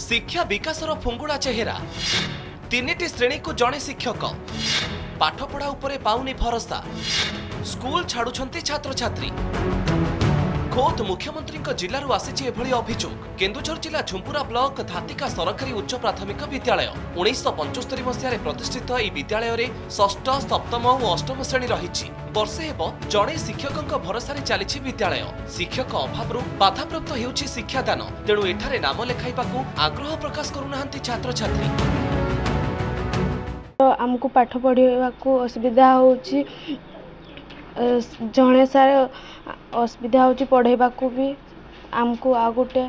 शिक्षा विकासर फुंगुड़ा चेहरा तीनिटी श्रेणी को जड़े शिक्षक पाठपढ़ा उपरे पाउनी भरोसा स्कूल छाड़ुछंती छात्र छात्री खोद मुख्यमंत्री जिलू आसी अभियोग केन्दुझर जिला झुंपुरा ब्लॉक धातिका सरकारी उच्च प्राथमिक विद्यालय 1975 मसीह प्रतिष्ठित यह विद्यालय में षष्ठ सप्तम और अष्टम श्रेणी रही वर्षे हेब जड़े शिक्षक भरोसा चली विद्यालय शिक्षक अभाव बाधाप्राप्त होउछि शिक्षादान तेणु एठारे नाम लेखाइबा आग्रह प्रकाश करूना छात्र छात्री आमको पाठ पढ़ा असुविधा होउछि जड़े सार असुविधा होउछि पढ़ेबा को भी आमको आ गोटे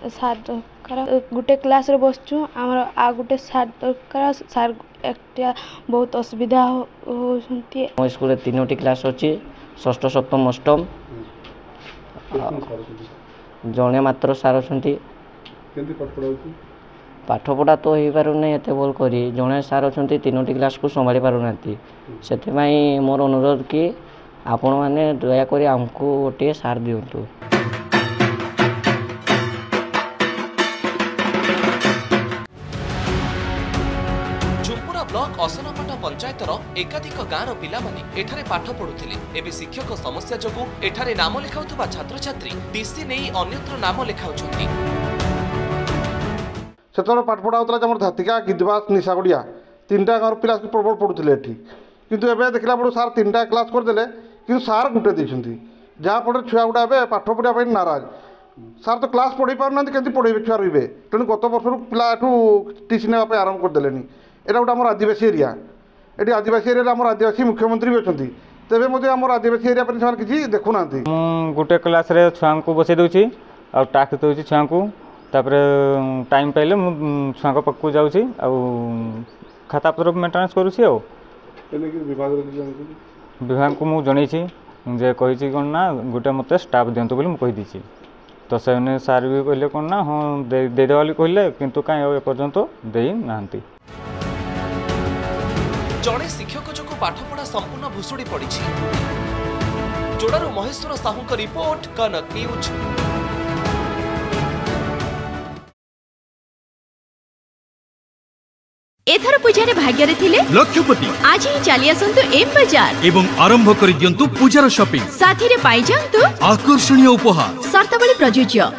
सार दरकार गोटे क्लास रे बसचु आमर आ गोटे सार दरकार सार एकटा बहुत असुविधा होउछंती मो स्कूल 3टी क्लास अछि षष्ठ सप्तम अष्टम जड़े मात्र सार अछंती केंति पाठ पढ़ाउछि पाठपढ़ा तो हो पार ना एत भल कर जड़े सार अच्छा 3टी क्लास को संभाली पारना से मोर अनुरोध कि आपण मैंने दयाकोरी आमको गोटे सार दिंतु। झुंपुरा ब्लॉक असनपाटा पंचायतर एकाधिक गाँवर पिलामाने एठारे पाठ पढ़ुथिले एबे शिक्षक समस्या जोगु एठारे नाम लेखाउथुबा छात्र छात्री डीसी नहीं अन्यत्र नाम लेखाउछंती से पाठ पढ़ा होता धातिका गिद्धवास निशागुड़िया 3टा गाँव पिला प्रबल पढ़ुले किंतु एवं देखला बेलू सार 3टा क्लास करदे कि सार गुटे देती जहाँफल छुआ गुड़ा ए पाठ पढ़ाई नाराज सार तो क्लास पढ़ी पारना केमती पढ़े छुआ रे तेणु गत वर्ष पिला टीसी नाप आरंभ करदे यहाँ गोटे आम आदिवासी एरिया ये आदिवासी एरिया आम आदिवासी मुख्यमंत्री भी अच्छा तेज आम आदिवासी एरिया पर किसी देखुना गोटे क्लास रे छुआ को बसई दूसरी आ टास्क दूसरी छुआ को तापर टाइम पाइले छुआ पाक जाऊँगी खाता पत्र मेन्टेनान्स करुँची विभाग को मुझे जे कही कौन ना गोटे मत स्टाफ दिंतु बोली मुझे तो से सार भी कहले कौन ना हाँ देदेवा बोली कहले किंतु कहीं एपर्यंत दे ना जड़े शिक्षक जो पाठपढ़ा संपूर्ण भुशुड़ी पड़ी जोड़ारू महेश्वर साहू का रिपोर्ट कनक न्यूज। एथर पूजार भाग्य थिले लक्षपति आज ही चली आसंतु एम बाजार एवं आरंभ कर दियंतु पूजार शॉपिंग साथी रे पाई जांतु आकर्षणीय उपहार शर्तावली प्रযোज्य।